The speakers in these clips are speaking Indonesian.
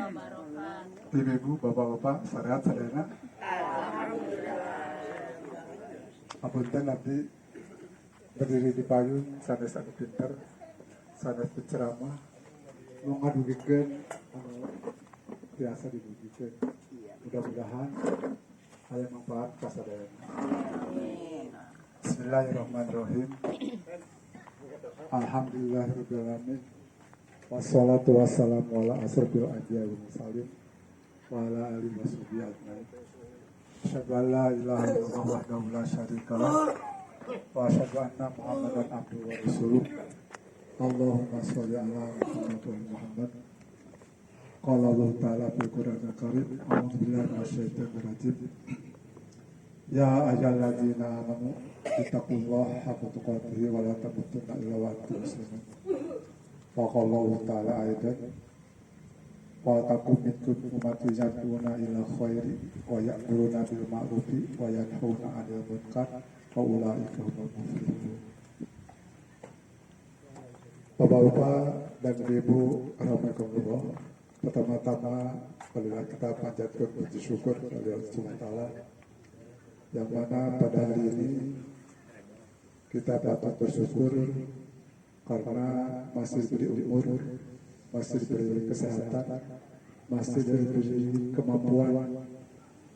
Ibu-ibu, bapak-bapak, sarehat sadayana. Apunten abdi berdiri di payung sanes anu pinter, sanes berceramah, nu ngadugikeun anu biasa didugikeun. Mudah-mudahan aya manfaat ka sadayana. Bismillahirrahmanirrahim. Alhamdulillahirabbil alamin. Wassalatu wassalamu ala asrofil anbiya'i wal mursalin wa ala alihi washabihi ajmain. Asyhadu an la ilaha illallah wahdahu la syarika lah wa asyhadu anna Muhammadan abduhu wa rasuluh. Allahumma sholli ala Muhammad wa Muhammad. Qala Allah ta'ala fil Qur'anil Karim, a'udzu billahi minasyaitonir rajim. Ya ayyuhalladzina amanu ittaqullaha haqqa tuqatih wa la tamutunna illa wa antum muslimun. Wa qala Allah ta'ala aidan wa taqum minkum ummatun yad'una ila khairi wa ya'muruna bil ma'rufi wa yanhauna 'anil munkar wa ulaika humul muflihun. Bapak-bapak dan ibu rahmatullah, pertama-tama marilah kita panjatkan puji syukur kepada Allah Subhanahu wa taala yang mana pada hari ini kita dapat bersyukur karena masih diberi umur, masih diberi kesehatan, masih diberi kemampuan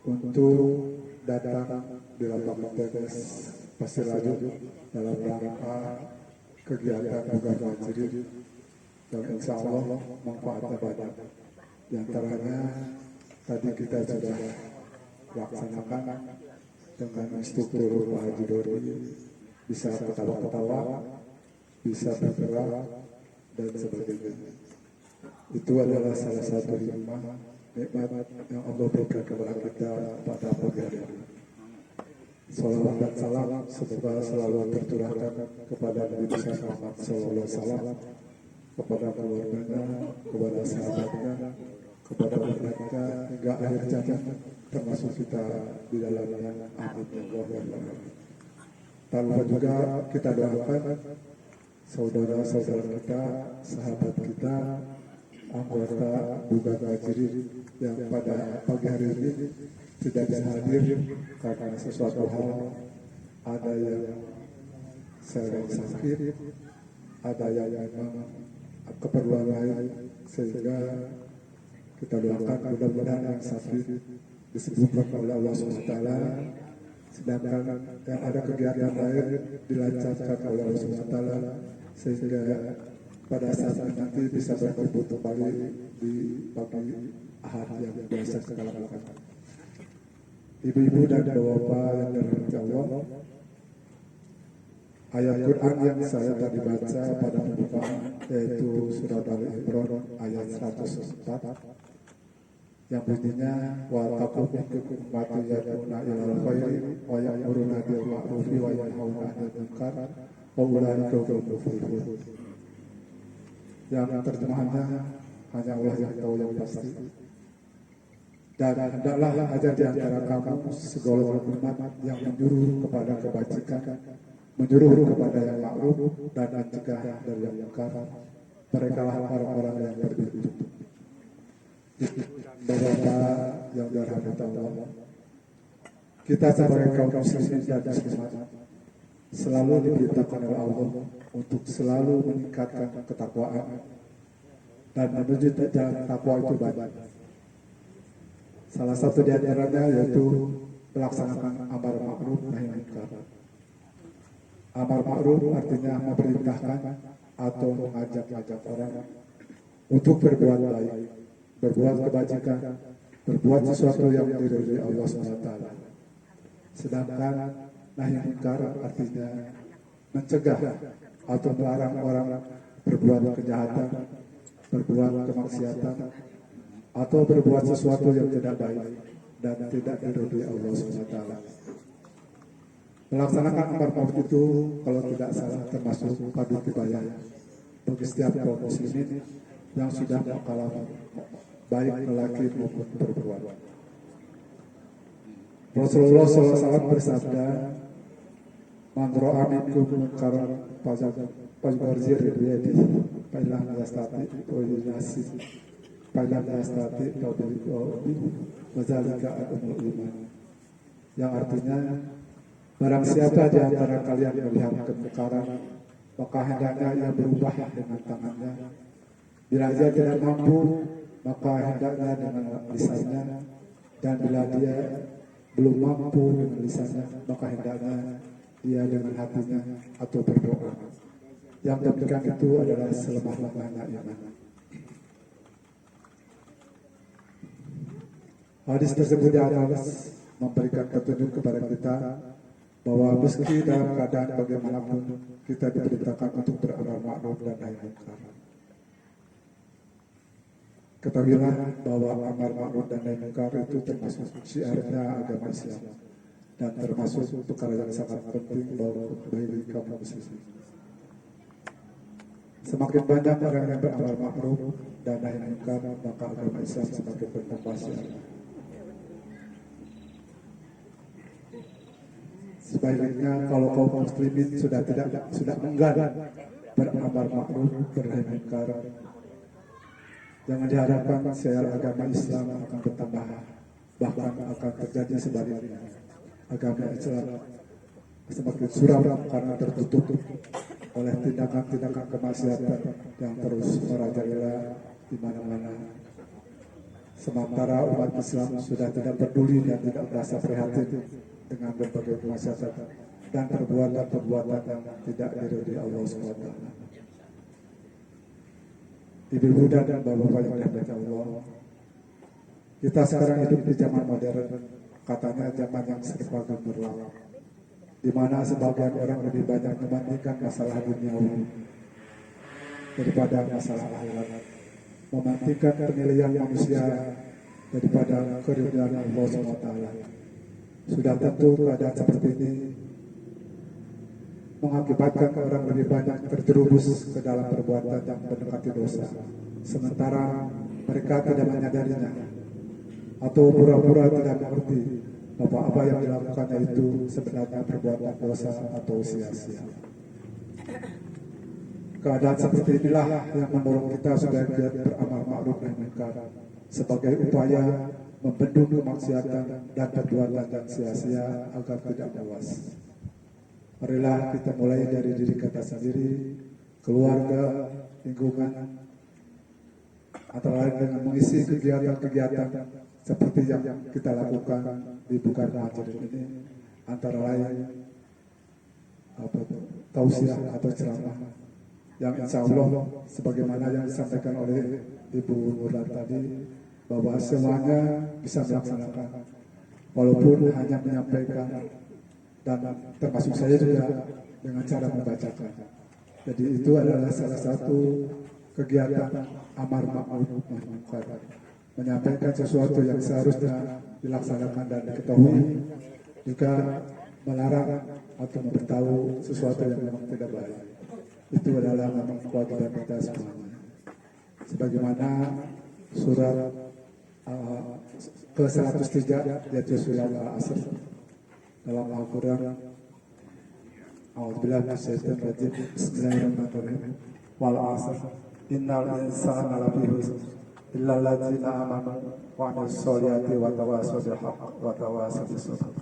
untuk datang di lapangan tenis Pasir Lanjut dalam rangka kegiatan Bugar Majid yang insya Allah manfaatnya banyak. Di antaranya tadi kita sudah laksanakan dengan instruktur Pak Haji Dodi, bisa ketawa-ketawa, bisa bergerak dan sebagainya. Itu adalah salah satu nikmat yang Allah berikan kepada kita pada pagi hari ini. Salawat dan salam semoga selalu tercurahkan kepada Nabi besar Muhammad Sallallahu Alaihi Wasallam, kepada keluarganya, kepada sahabatnya, kepada mereka hingga akhir zaman, termasuk kita di dalamnya. Amin ya rabbal alamin. Tanpa juga kita doakan saudara-saudara kita, sahabat kita, anggota Bugar Majid yang pada pagi hari ini tidak bisa hadir karena sesuatu hal, ada yang sedang sakit, ada yang memang keperluan lain, sehingga kita doakan mudah-mudahan yang sakit disebutkan oleh Allah SWT, sedangkan yang ada kegiatan lain dilancarkan oleh Allah SWT, sehingga pada saat nanti bisa berkumpul kembali di pagi ahad yang biasa kita lakukan. Ibu-ibu dan bapak yang dirahmati Allah, ayat Quran yang saya tadi baca pada pembukaan yaitu surat Al-Imran ayat 104 yang bunyinya wa taqum minkum ummatun yad'una ilal khairi wa ya'muruna bil ma'rufi wa yanhauna 'anil munkar wa ulaika humul muflihun. Yang terjemahannya hanya Allah yang tahu yang pasti. Dan hendaklah ada di antara kamu segolongan umat yang menyuruh kepada kebajikan, menyuruh kepada yang ma'ruf dan mencegah dari yang munkar. Mereka lah orang-orang yang beruntung. Bapak yang dirahmati Allah, kita sebagai kaum muslimin dan muslimat selalu diberitakan oleh Allah untuk selalu meningkatkan ketakwaan dan menuju jalan takwa itu banyak. Salah satu di antaranya yaitu melaksanakan amar ma'ruf nahi munkar. Amar ma'ruf artinya memerintahkan atau mengajak-ajak orang untuk berbuat baik, berbuat kebajikan, berbuat sesuatu yang diridhoi Allah SWT. Sedangkan nahi munkar artinya mencegah atau melarang orang berbuat kejahatan, berbuat kemaksiatan, atau berbuat sesuatu yang tidak baik dan tidak diridhoi Allah SWT. Melaksanakan amar ma'ruf itu kalau tidak salah termasuk padu kibaya bagi setiap kaum muslimin yang sudah mukallaf, baik lelaki maupun perempuan. Rasulullah SAW bersabda, "Man ra'a minkum munkaran falyughayyirhu biyadihi, fa in lam yastati' fa bi lisanihi, Falam yastati taubiqo wazalika al-umul iman. Yang artinya barang siapa di antara kalian melihat kemungkaran, maka hendaknya ia berubah dengan tangannya. Bila ia tidak mampu, maka hendaknya dengan lisannya. Dan bila dia belum mampu dengan lisannya, maka hendaknya ia dengan hatinya atau berdoa. Yang demikian itu adalah selemah-lemahnya iman. Hadis tersebut di atas memberikan petunjuk kepada kita bahwa meski dalam keadaan bagaimanapun kita diperintahkan untuk beramar ma'ruf dan nahi munkar. Ketahuilah bahwa amar ma'ruf dan nahi munkar itu termasuk syiarnya agama Islam dan termasuk perkara yang sangat penting bagi kaum muslimin. Semakin banyak orang yang beramar ma'ruf dan nahi munkar, maka agama Islam semakin bertambah syiarnya. Sebaiknya kalau kaum muslimin sudah enggan beramar ma'ruf bernahi munkar, jangan diharapkan syiar agama Islam akan bertambah, bahkan akan terjadi sebaliknya. Agama Islam semakin suram karena tertutup oleh tindakan-tindakan kemaksiatan yang terus merajalela di mana-mana. Sementara umat Islam sudah tidak peduli dan tidak merasa prihatin dengan berbagai kemaksiatan dan perbuatan-perbuatan yang tidak diridhoi Allah SWT. Ibu dan bapak-bapak yang dirahmati Allah, kita sekarang hidup di zaman modern, katanya zaman yang serba gemerlap, di mana sebagian orang lebih banyak membandingkan masalah duniawi daripada masalah akhirat, mementingkan penilaian manusia daripada keridhaan Allah SWT. Sudah tentu keadaan seperti ini mengakibatkan orang lebih banyak terjerumus ke dalam perbuatan yang mendekati dosa, sementara mereka tidak menyadarinya atau pura-pura tidak mengerti bahwa apa yang dilakukannya itu sebenarnya perbuatan dosa atau sia-sia. Keadaan seperti inilah yang mendorong kita supaya giat beramar ma'ruf nahi munkar sebagai upaya membendung kemaksiatan dan perbuatan yang sia-sia agar tidak meluas. Marilah kita mulai dari diri kita sendiri, keluarga, lingkungan, antara lain dengan mengisi kegiatan-kegiatan seperti yang kita lakukan di Bukan Majelis ini, antara lain tausiah atau ceramah yang insya Allah sebagaimana yang disampaikan oleh Ibu Nurlan tadi, bahwa semuanya bisa melaksanakan walaupun hanya menyampaikan, dan termasuk saya juga dengan cara membacakan. Jadi itu adalah salah satu kegiatan amar ma'ruf nahi munkar, menyampaikan sesuatu yang seharusnya dilaksanakan dan diketahui, juga melarang atau memberitahu sesuatu yang memang tidak baik. Itu adalah memang kewajiban kita semuanya. Sebagaimana surat ke-103 yaitu surat Al-Asr dalam Al-Quran, A'udzubillahi minasyaitonir rajim, Bismillahirrahmanirrahim, wal 'asr innal insana lafi khusr illa alladzina amanu wa 'amilus sholihati wa tawassaw bil haqq wa tawassaw bis sabr.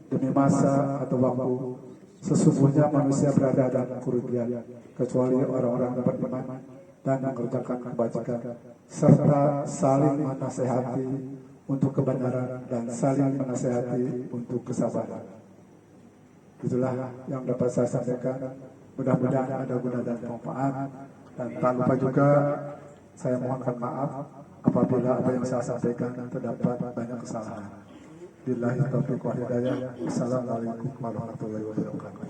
Demi masa atau waktu, sesungguhnya manusia berada dalam kerugian kecuali orang-orang beriman dan mengerjakan kebajikan serta saling menasehati untuk kebenaran dan saling menasehati untuk kesabaran. Itulah yang dapat saya sampaikan. Mudah-mudahan ada guna dan manfaat. Dan tak lupa juga saya mohonkan maaf apabila apa yang saya sampaikan terdapat banyak kesalahan. Billahi taufiq wal hidayah. Assalamualaikum warahmatullahi wabarakatuh.